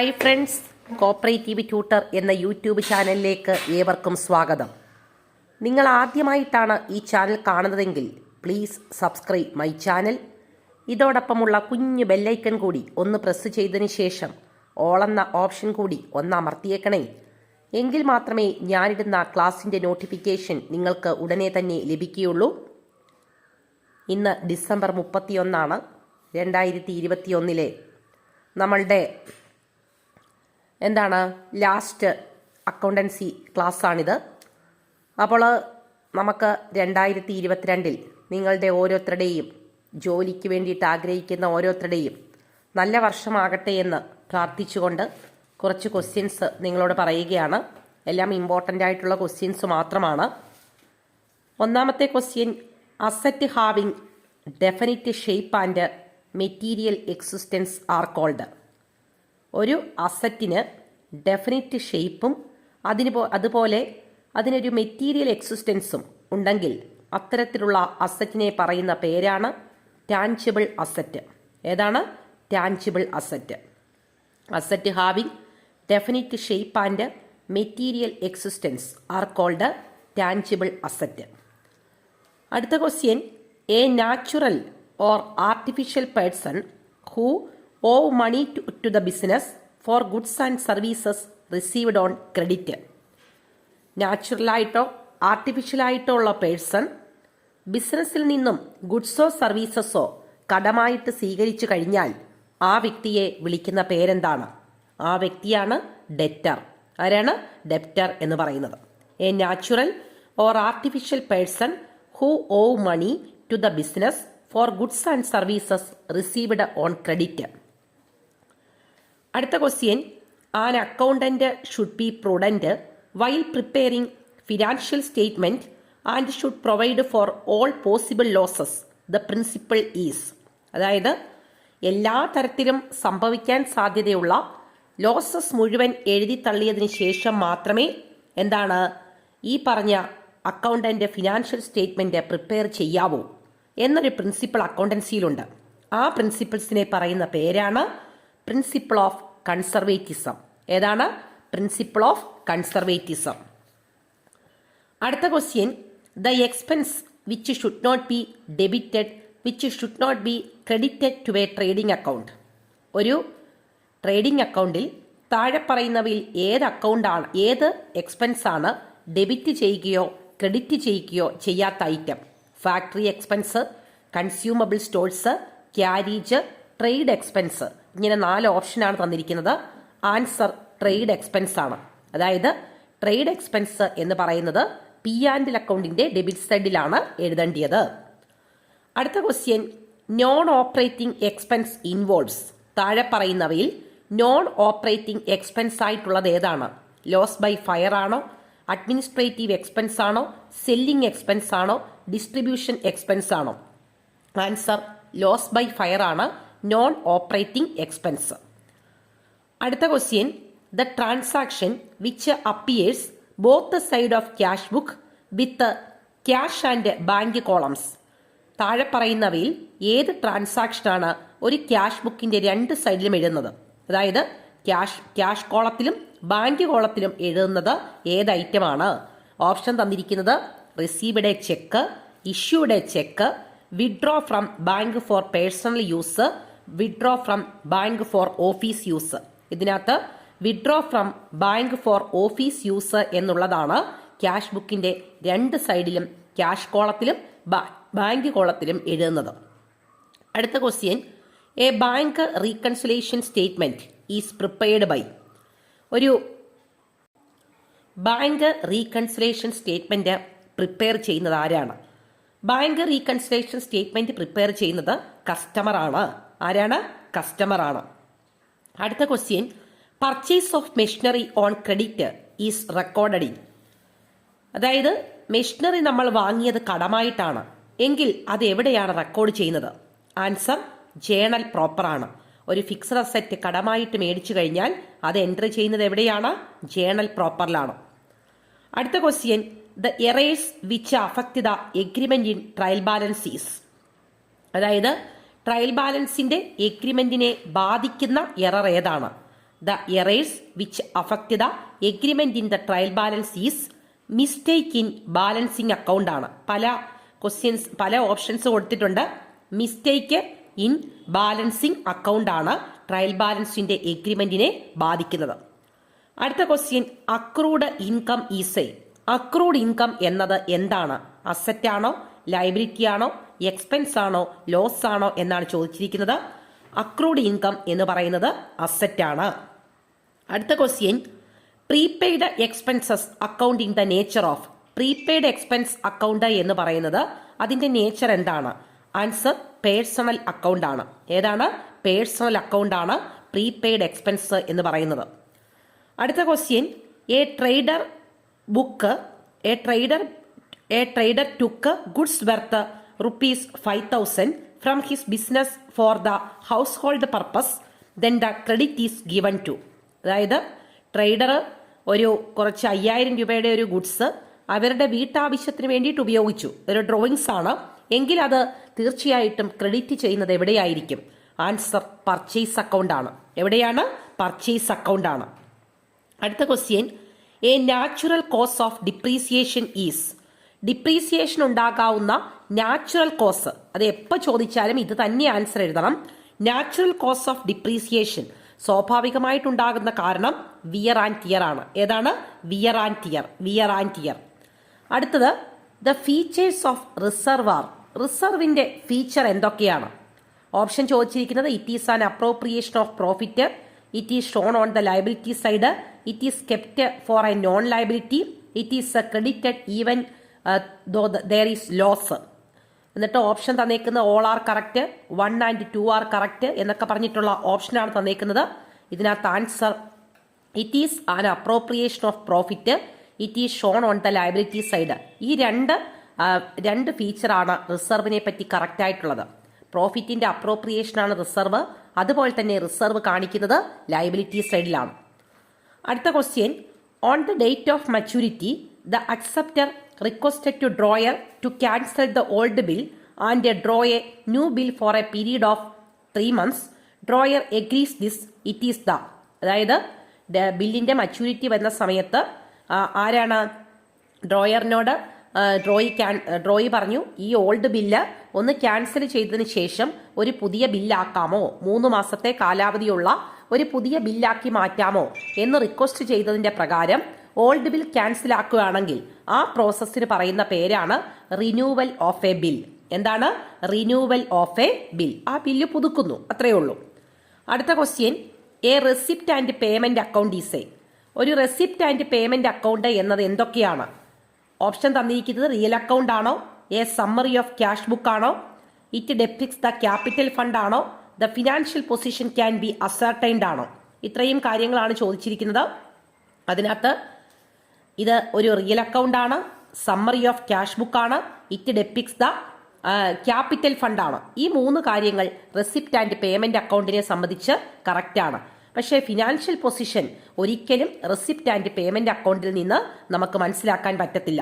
Hi friends, cooperative tutor എന്ന YouTube ചാനലിലേക്ക് ഏവർക്കും സ്വാഗതം. നിങ്ങൾ ആദ്യമായിട്ടാണ് ഈ ചാനൽ കാണുന്നതെങ്കിൽ പ്ലീസ് സബ്സ്ക്രൈബ് മൈ ചാനൽ. ഇതോടൊപ്പമുള്ള കുഞ്ഞു ബെല്ലൈക്കൺ കൂടി ഒന്ന് പ്രസ് ചെയ്തതിന് ശേഷം ഓൾ എന്ന ഓപ്ഷൻ കൂടി ഒന്ന് അമർത്തിയേക്കണേ. എങ്കിൽ മാത്രമേ ഞാനിടുന്ന ക്ലാസിൻ്റെ നോട്ടിഫിക്കേഷൻ നിങ്ങൾക്ക് ഉടനെ തന്നെ ലഭിക്കുകയുള്ളൂ. ഇന്ന് ഡിസംബർ 31, 2021 നമ്മളുടെ ലാസ്റ്റ് അക്കൗണ്ടൻസി ക്ലാസ്സാണിത്. അപ്പോൾ നമുക്ക് 2022 നിങ്ങളുടെ ഓരോരുത്തരുടെയും ജോലിക്ക് വേണ്ടിയിട്ട് ആഗ്രഹിക്കുന്ന ഓരോരുത്തരുടെയും നല്ല വർഷമാകട്ടെ എന്ന് പ്രാർത്ഥിച്ചുകൊണ്ട് കുറച്ച് ക്വസ്റ്റ്യൻസ് നിങ്ങളോട് പറയുകയാണ്. എല്ലാം ഇമ്പോർട്ടൻ്റ് ആയിട്ടുള്ള ക്വസ്റ്റ്യൻസ് മാത്രമാണ്. ഒന്നാമത്തെ question, asset having definite shape and material existence are called. ഒരു അസറ്റിന് ഡെഫിനിറ്റ് ഷേപ്പും അതുപോലെ അതിനൊരു മെറ്റീരിയൽ എക്സിസ്റ്റൻസും ഉണ്ടെങ്കിൽ അത്തരത്തിലുള്ള അസറ്റിനെ പറയുന്ന പേരാണ് ടാഞ്ചിബിൾ അസറ്റ്. ഏതാണ്? Tangible asset. Asset having definite shape and material existence are called tangible asset. അടുത്ത question, a natural or artificial person who owe money to the business for goods and services received on credit. നാച്ചുറലായിട്ടോ ആർട്ടിഫിഷ്യലായിട്ടോ ഉള്ള person ബിസിനസ്സിൽ നിന്നും ഗുഡ്സോ സർവീസസോ കടമായിട്ട് സ്വീകരിച്ചു കഴിഞ്ഞാൽ ആ വ്യക്തിയെ വിളിക്കുന്ന പേരെന്താണ്? ആ വ്യക്തിയാണ് ഡെറ്റർ. ആരാണ്? ഡെപ്റ്റർ എന്ന് പറയുന്നത്. A natural or artificial person who owe money to the business for goods and services received on credit. അടുത്ത question, an accountant should be prudent while preparing financial statement and should provide for all possible losses the principle is. അതായത് എല്ലാ തരത്തിലും സംഭവിക്കാൻ സാധ്യതയുള്ള losses മുഴുവൻ എഴുതി തള്ളിയതിന് ശേഷം മാത്രമേ ഈ പറഞ്ഞ അക്കൗണ്ടന്റ് ഫിനാൻഷ്യൽ സ്റ്റേറ്റ്മെന്റ് പ്രിപ്പയർ ചെയ്യാവൂ എന്നൊരു പ്രിൻസിപ്പിൾ അക്കൗണ്ടൻസിയിലുണ്ട്. ആ പ്രിൻസിപ്പിൾസിനെ പറയുന്ന പേരാണ് പ്രിൻസിപ്പിൾ ഓഫ് കൺസർവേറ്റിസം. ഏതാണ്? Principle of conservatism. അടുത്ത question, the expense which should not be debited which should not be credited to a trading account. ഒരു ട്രേഡിംഗ് അക്കൗണ്ടിൽ താഴെ പറയുന്നവയിൽ ഏത് എക്സ്പെൻസ് ആണ് ഡെബിറ്റ് ചെയ്യുകയോ ക്രെഡിറ്റ് ചെയ്യുകയോ ചെയ്യാത്ത item? Factory expense, consumable stores, carriage, trade expense. ഇങ്ങനെ 4 ഓപ്ഷനാണ് തന്നിരിക്കുന്നത്. ആൻസർ ട്രേഡ് എക്സ്പെൻസ് ആണ്. അതായത് ട്രേഡ് എക്സ്പെൻസ് എന്ന് പറയുന്നത് പി ആൻഡ് എൽ അക്കൗണ്ടിന്റെ ഡെബിറ്റ് സൈഡിലാണ് എഴുതേണ്ടത്. അടുത്ത question, non operating expense involves. താഴെ പറയുന്നവയിൽ നോൺ ഓപ്പറേറ്റിംഗ് എക്സ്പെൻസ് ആയിട്ടുള്ളത് ഏതാണ്? ലോസ് ബൈ ഫയർ ആണോ? അഡ്മിനിസ്ട്രേറ്റീവ് എക്സ്പെൻസ് ആണോ? സെല്ലിംഗ് എക്സ്പെൻസ് ആണോ? ഡിസ്ട്രിബ്യൂഷൻ എക്സ്പെൻസ് ആണോ? ആൻസർ ലോസ് ബൈ ഫയർ ആണ് നോൺ ഓപ്പറേറ്റിംഗ് എക്സ്പെൻസ്. അടുത്ത question, the transaction which appears both side of cash book with cash and bank columns. താഴെ പറയുന്നവയിൽ ഏത് ട്രാൻസാക്ഷനാണ് ഒരു ക്യാഷ് ബുക്കിന്റെ 2 സൈഡിലും എഴുതുന്നത്? അതായത് ക്യാഷ് കോളത്തിലും ബാങ്ക് കോളത്തിലും എഴുതുന്നത് ഏത് ഐറ്റമാണ്? ഓപ്ഷൻ തന്നിരിക്കുന്നത് received a cheque, issued a cheque, withdraw from bank for personal use, withdraw from bank for office use. ഇതിനകത്ത് withdraw from bank for office use എന്നുള്ളതാണ് ക്യാഷ് ബുക്കിന്റെ 2 സൈഡിലും ക്യാഷ് കോളത്തിലും ബാങ്ക് കോളത്തിലും എഴുതുന്നത്. അടുത്ത question, a bank reconciliation statement is prepared by. ഒരു bank reconciliation statement prepare ചെയ്യുന്നത് ആരാണ്? ബാങ്ക് റീകൺസിലേഷൻ സ്റ്റേറ്റ്മെന്റ് പ്രിപ്പയർ ചെയ്യുന്നത് കസ്റ്റമർ ആണ്. ആരാണ്? കസ്റ്റമർ ആണ്. അടുത്ത question, purchase of machinery on credit is recorded in. അതായത് മെഷീനറി നമ്മൾ വാങ്ങിയത് കടമായിട്ടാണ് എങ്കിൽ അത് എവിടെയാണ് റെക്കോർഡ് ചെയ്യുന്നത്? ആൻസർ ജേണൽ പ്രോപ്പർ ആണ്. ഒരു ഫിക്സഡ് അസറ്റ് കടമായിട്ട് മേടിച്ചു കഴിഞ്ഞാൽ അത് എൻട്രി ചെയ്യുന്നത് എവിടെയാണ്? ജേണൽ പ്രോപ്പറിലാണ്. അടുത്ത question, the errors which affect the agreement in trial balance is. അതായത് ട്രയൽ ബാലൻസിന്റെ എഗ്രിമെന്റിനെ ബാധിക്കുന്ന എറർ ഏതാണ്? The errors which affect the agreement in the trial balance is mistake in balancing account ആണ്. പല ഓപ്ഷൻസ് കൊടുത്തിട്ടുണ്ട്. Mistake in balancing account ആണ് trial ബാലൻസിന്റെ എഗ്രിമെന്റിനെ ബാധിക്കുന്നത്. അടുത്ത question, accrued income is accrued income എന്നത് എന്താണ്? അസറ്റ് ആണോ, ലയബിലിറ്റി ആണോ, എക്സ്പെൻസ് ആണോ, ലോസ് ആണോ എന്നാണ് ചോദിച്ചിരിക്കുന്നത്. അക്രൂഡ് ഇൻകം എന്ന് പറയുന്നത് അസറ്റ് ആണ്. അടുത്ത question, prepaid expenses account in the nature of. Prepaid expense account എന്ന് പറയുന്നത് അതിന്റെ നേച്ചർ എന്താണ്? ആൻസർ പേഴ്സണൽ അക്കൗണ്ട് ആണ്. ഏതാണ്? പേഴ്സണൽ അക്കൗണ്ട് ആണ് പ്രീപെയ്ഡ് എക്സ്പെൻസ് എന്ന് പറയുന്നത്. അടുത്ത question, a trader took goods worth ₹5,000 from his business for the household purpose, then the credit is given to. അതായത് ട്രേഡർ കുറച്ച് 5,000 രൂപയുടെ ഒരു ഗുഡ്സ് അവരുടെ വീട്ടാവശ്യത്തിന് വേണ്ടിയിട്ട് ഉപയോഗിച്ചു. ഒരു ഡ്രോയിങ്സ് ആണ് എങ്കിൽ അത് തീർച്ചയായിട്ടും ക്രെഡിറ്റ് ചെയ്യുന്നത് എവിടെയായിരിക്കും? ആൻസർ പർച്ചേസ് അക്കൗണ്ട് ആണ്. എവിടെയാണ്? പർച്ചേസ് അക്കൗണ്ട് ആണ്. അടുത്ത question, a natural cause of depreciation is. Depreciation ഉണ്ടാകാവുന്ന നാച്ചുറൽ കോസ്, അത് എപ്പോൾ ചോദിച്ചാലും ഇത് തന്നെ ആൻസർ എഴുതണം. നാച്ചുറൽ കോസ് ഓഫ് ഡിപ്രീസിയേഷൻ, സ്വാഭാവികമായിട്ടുണ്ടാകുന്ന കാരണം വിയർ ആൻഡ് ടിയർ ആണ്. ഏതാണ്? Wear and tear. അടുത്തത്, ദ ഫീച്ചേഴ്സ് ഓഫ് റിസർവാർ. റിസർവിന്റെ ഫീച്ചർ എന്തൊക്കെയാണ്? ഓപ്ഷൻ ചോദിച്ചിരിക്കുന്നത്, it is an appropriation of profit, it is shown on the liability side, it is kept for a known liability, it is credited even though there is loss. എന്നിട്ട് option തന്നേക്കുന്ന all are correct, 1 and 2 are correct എന്നൊക്കെ പറഞ്ഞിട്ടുള്ള ഓപ്ഷനാണ് തന്നേക്കുന്നത്. ഇതിനകത്ത് answer it is an appropriation of profit, it is shown on the liability side. ഈ രണ്ട് ഫീച്ചറാണ് റിസർവിനെ പറ്റി കറക്റ്റ് ആയിട്ടുള്ളത്. പ്രോഫിറ്റിന്റെ അപ്രോപ്രിയേഷൻ ആണ് റിസർവ്, അതുപോലെ തന്നെ റിസർവ് കാണിക്കുന്നത് ലയബിലിറ്റി സൈഡിലാണ്. അടുത്ത question, on the date of maturity the acceptor requested to drawer to cancel the old bill and draw a new bill for a period of 3 months. Drawer agrees this, it is the. അതായത് ബില്ലിന്റെ വരുന്ന സമയത്ത് ആരാണ് ഡ്രോയറിനോട് drawee പറഞ്ഞു ഈ old bill ഒന്ന് cancel ചെയ്തതിന് ശേഷം ഒരു പുതിയ ബില്ലാക്കാമോ, 3 മാസത്തെ കാലാവധിയുള്ള ഒരു പുതിയ ബില്ലാക്കി മാറ്റാമോ എന്ന് റിക്വസ്റ്റ് ചെയ്തതിന്റെ പ്രകാരം ഓൾഡ് ബിൽ ക്യാൻസൽ ആക്കുകയാണെങ്കിൽ ആ പ്രോസസ്സിന് പറയുന്ന പേരാണ് റിന്യൂവൽ ഓഫ് എ ബിൽ. എന്താണ്? Renewal of A bill. ആ ബില്ല് പുതുക്കുന്നു, അത്രയേ ഉള്ളൂ. അടുത്ത question, A receipt and payment account is ഒരു റെസിപ്റ്റ് ആൻഡ് പേയ്മെന്റ് അക്കൗണ്ട് എന്നത് എന്തൊക്കെയാണ്? ഓപ്ഷൻ തന്നിരിക്കുന്നത് റിയൽ അക്കൗണ്ട് ആണോ, A summary of cash book ആണോ, ഇറ്റ് ഡെപിക്ട്സ് ദ ക്യാപിറ്റൽ ഫണ്ട് ആണോ, the financial position can be ascertained ആണോ? ഇത്രയും കാര്യങ്ങളാണ് ചോദിച്ചിരിക്കുന്നത്. അതിനകത്ത് ഇത് ഒരു റിയൽ അക്കൗണ്ട് ആണ്, സമ്മറി ഓഫ് ക്യാഷ് ബുക്ക് ആണ്, ഇറ്റ് ഡെപിക്ട്സ് ദ ക്യാപിറ്റൽ ഫണ്ട് ആണ്. ഈ 3 കാര്യങ്ങൾ റെസിപ്റ്റ് ആൻഡ് പേയ്മെന്റ് അക്കൗണ്ടിനെ സംബന്ധിച്ച് കറക്റ്റ് ആണ്. പക്ഷേ ഫിനാൻഷ്യൽ പൊസിഷൻ ഒരിക്കലും റെസിപ്റ്റ് ആൻഡ് പേയ്മെന്റ് അക്കൗണ്ടിൽ നിന്ന് നമുക്ക് മനസ്സിലാക്കാൻ പറ്റത്തില്ല.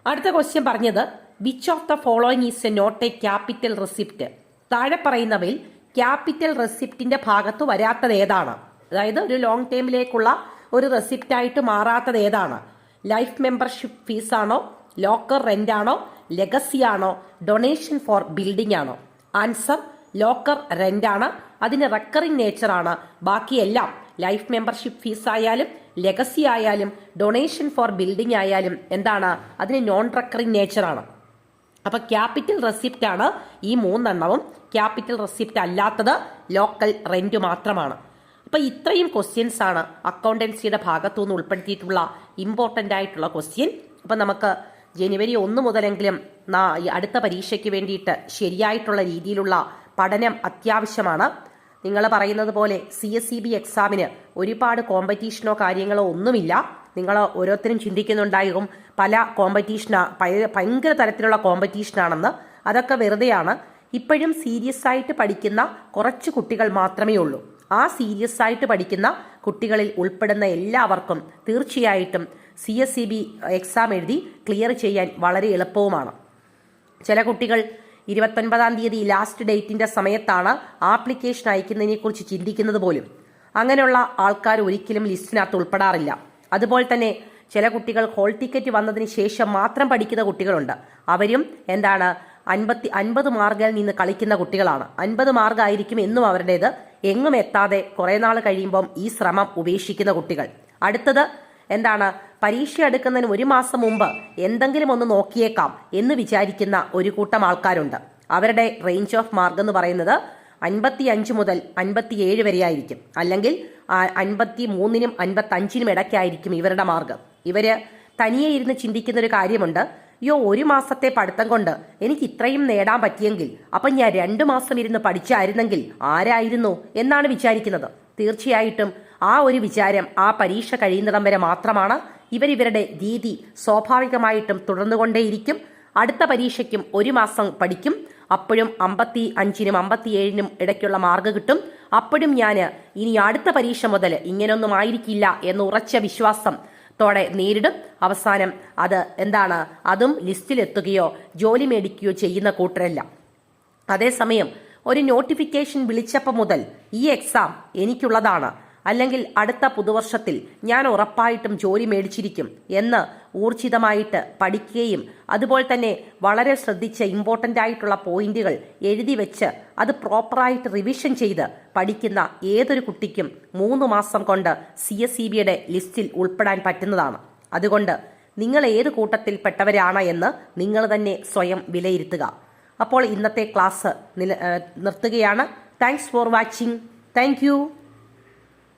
അടുത്ത ക്വസ്റ്റ്യൻ പറഞ്ഞത്, which of the following is a not a capital receipt. താഴെ പറയുന്നവയിൽ ക്യാപിറ്റൽ റെസിപ്റ്റിന്റെ ഭാഗത്ത് വരാത്തത് ഏതാണ്? അതായത് ഒരു ലോങ് ടേമിലേക്കുള്ള ഒരു റെസിപ്റ്റ് ആയിട്ട് മാറാത്തത് ഏതാണ്? ലൈഫ് മെമ്പർഷിപ്പ് ഫീസ് ആണോ, ലോക്കർ റെന്റ് ആണോ, ലെഗസി ആണോ, ഡൊണേഷൻ ഫോർ ബിൽഡിംഗ് ആണോ? ആൻസർ ലോക്കർ റെന്റ് ആണ്. അതിന് റെക്കറിംഗ് നേച്ചർ ആണ്. ബാക്കിയെല്ലാം ലൈഫ് മെമ്പർഷിപ്പ് ഫീസ് ആയാലും ലെഗസി ആയാലും ഡൊണേഷൻ ഫോർ ബിൽഡിംഗ് ആയാലും എന്താണ്? അതിന് നോൺ റെക്കറിംഗ് നേച്ചർ ആണ്. അപ്പൊ ക്യാപിറ്റൽ റെസിപ്റ്റ് ആണ് ഈ 3 എണ്ണവും. ക്യാപിറ്റൽ റെസിപ്റ്റ് അല്ലാത്തത് ലോക്കൽ റെന്റ് മാത്രമാണ്. അപ്പൊ ഇത്രയും ക്വസ്റ്റ്യൻസ് ആണ് അക്കൗണ്ടൻസിയുടെ ഭാഗത്തുനിന്ന് ഉൾപ്പെടുത്തിയിട്ടുള്ള ഇമ്പോർട്ടൻ്റ് ആയിട്ടുള്ള ക്വസ്റ്റ്യൻ. അപ്പൊ നമുക്ക് ജനുവരി 1 മുതലെങ്കിലും അടുത്ത പരീക്ഷയ്ക്ക് വേണ്ടിയിട്ട് ശരിയായിട്ടുള്ള രീതിയിലുള്ള പഠനം അത്യാവശ്യമാണ്. നിങ്ങൾ പറയുന്നത് പോലെ CSEB എക്സാമിന് ഒരുപാട് കോമ്പറ്റീഷനോ കാര്യങ്ങളോ ഒന്നുമില്ല. നിങ്ങൾ ഓരോരുത്തരും ചിന്തിക്കുന്നുണ്ടാകും പല ഭയങ്കര തരത്തിലുള്ള കോമ്പറ്റീഷനാണെന്ന്. അതൊക്കെ വെറുതെയാണ്. ഇപ്പോഴും സീരിയസ് ആയിട്ട് പഠിക്കുന്ന കുറച്ച് കുട്ടികൾ മാത്രമേ ഉള്ളൂ. ആ സീരിയസ് ആയിട്ട് പഠിക്കുന്ന കുട്ടികളിൽ ഉൾപ്പെടുന്ന എല്ലാവർക്കും തീർച്ചയായിട്ടും CSEB എക്സാം എഴുതി ക്ലിയർ ചെയ്യാൻ വളരെ എളുപ്പവുമാണ്. ചില കുട്ടികൾ 29-ാം തീയതി ലാസ്റ്റ് ഡേറ്റിന്റെ സമയത്താണ് ആപ്ലിക്കേഷൻ അയക്കുന്നതിനെ കുറിച്ച് ചിന്തിക്കുന്നത് പോലും. അങ്ങനെയുള്ള ആൾക്കാർ ഒരിക്കലും ലിസ്റ്റിനകത്ത് ഉൾപ്പെടാറില്ല. അതുപോലെ തന്നെ ചില കുട്ടികൾ ഹോൾ ടിക്കറ്റ് വന്നതിന് ശേഷം മാത്രം പഠിക്കുന്ന കുട്ടികളുണ്ട്. അവരും 50 മാർക്കിൽ നിന്ന് കളിക്കുന്ന കുട്ടികളാണ്. 50 മാർക്കായിരിക്കും എന്നും അവരുടേത്. എങ്ങും എത്താതെ കുറെ നാൾ കഴിയുമ്പം ഈ ശ്രമം ഉപേക്ഷിക്കുന്ന കുട്ടികൾ. അടുത്തത് പരീക്ഷ എടുക്കുന്നതിന് 1 മാസം മുമ്പ് എന്തെങ്കിലും ഒന്ന് നോക്കിയേക്കാം എന്ന് വിചാരിക്കുന്ന ഒരു കൂട്ടം ആൾക്കാരുണ്ട്. അവരുടെ റേഞ്ച് ഓഫ് മാർക്ക് എന്ന് പറയുന്നത് 55 മുതൽ 57 വരെ ആയിരിക്കും. അല്ലെങ്കിൽ 53നും 55നും ഇടയ്ക്കായിരിക്കും ഇവരുടെ മാർക്ക്. ഇവര് തനിയെ ഇരുന്ന് ചിന്തിക്കുന്ന ഒരു കാര്യമുണ്ട്. 1 മാസത്തെ പഠിത്തം കൊണ്ട് എനിക്ക് ഇത്രയും നേടാൻ പറ്റിയെങ്കിൽ അപ്പം ഞാൻ 2 മാസം ഇരുന്ന് പഠിച്ചായിരുന്നെങ്കിൽ ആരായിരുന്നു എന്നാണ് വിചാരിക്കുന്നത്. തീർച്ചയായിട്ടും ആ ഒരു വിചാരം ആ പരീക്ഷ കഴിയുന്നിടം വരെ മാത്രമാണ്. ഇവരുടെ രീതി സ്വാഭാവികമായിട്ടും തുടർന്നുകൊണ്ടേയിരിക്കും. അടുത്ത പരീക്ഷയ്ക്കും 1 മാസം പഠിക്കും. അപ്പോഴും 55നും 57നും ഇടയ്ക്കുള്ള മാർക്ക് കിട്ടും. അപ്പോഴും ഞാൻ ഇനി അടുത്ത പരീക്ഷ മുതൽ ഇങ്ങനൊന്നും ആയിരിക്കില്ല എന്ന് ഉറച്ച വിശ്വാസം നേരിടും. അവസാനം അതും ലിസ്റ്റിലെത്തുകയോ ജോലി മേടിക്കുകയോ ചെയ്യുന്ന കൂട്ടരല്ല. അതേസമയം ഒരു നോട്ടിഫിക്കേഷൻ വിളിച്ചപ്പോൾ മുതൽ ഈ എക്സാം എനിക്കുള്ളതാണ്, അല്ലെങ്കിൽ അടുത്ത പുതുവർഷത്തിൽ ഞാൻ ഉറപ്പായിട്ടും ജോലി മേടിച്ചിരിക്കും എന്ന് ഊർജിതമായിട്ട് പഠിക്കുകയും അതുപോലെ തന്നെ വളരെ ശ്രദ്ധിച്ച് ഇമ്പോർട്ടൻ്റ് ആയിട്ടുള്ള പോയിന്റുകൾ എഴുതി വെച്ച് അത് പ്രോപ്പറായിട്ട് റിവിഷൻ ചെയ്ത് പഠിക്കുന്ന ഏതൊരു കുട്ടിക്കും 3 മാസം കൊണ്ട് CSEBയുടെ ലിസ്റ്റിൽ ഉൾപ്പെടാൻ പറ്റുന്നതാണ്. അതുകൊണ്ട് നിങ്ങൾ ഏത് കൂട്ടത്തിൽപ്പെട്ടവരാണ് എന്ന് നിങ്ങൾ തന്നെ സ്വയം വിലയിരുത്തുക. അപ്പോൾ ഇന്നത്തെ ക്ലാസ് നിർത്തുകയാണ്. Thanks for watching. Thank you.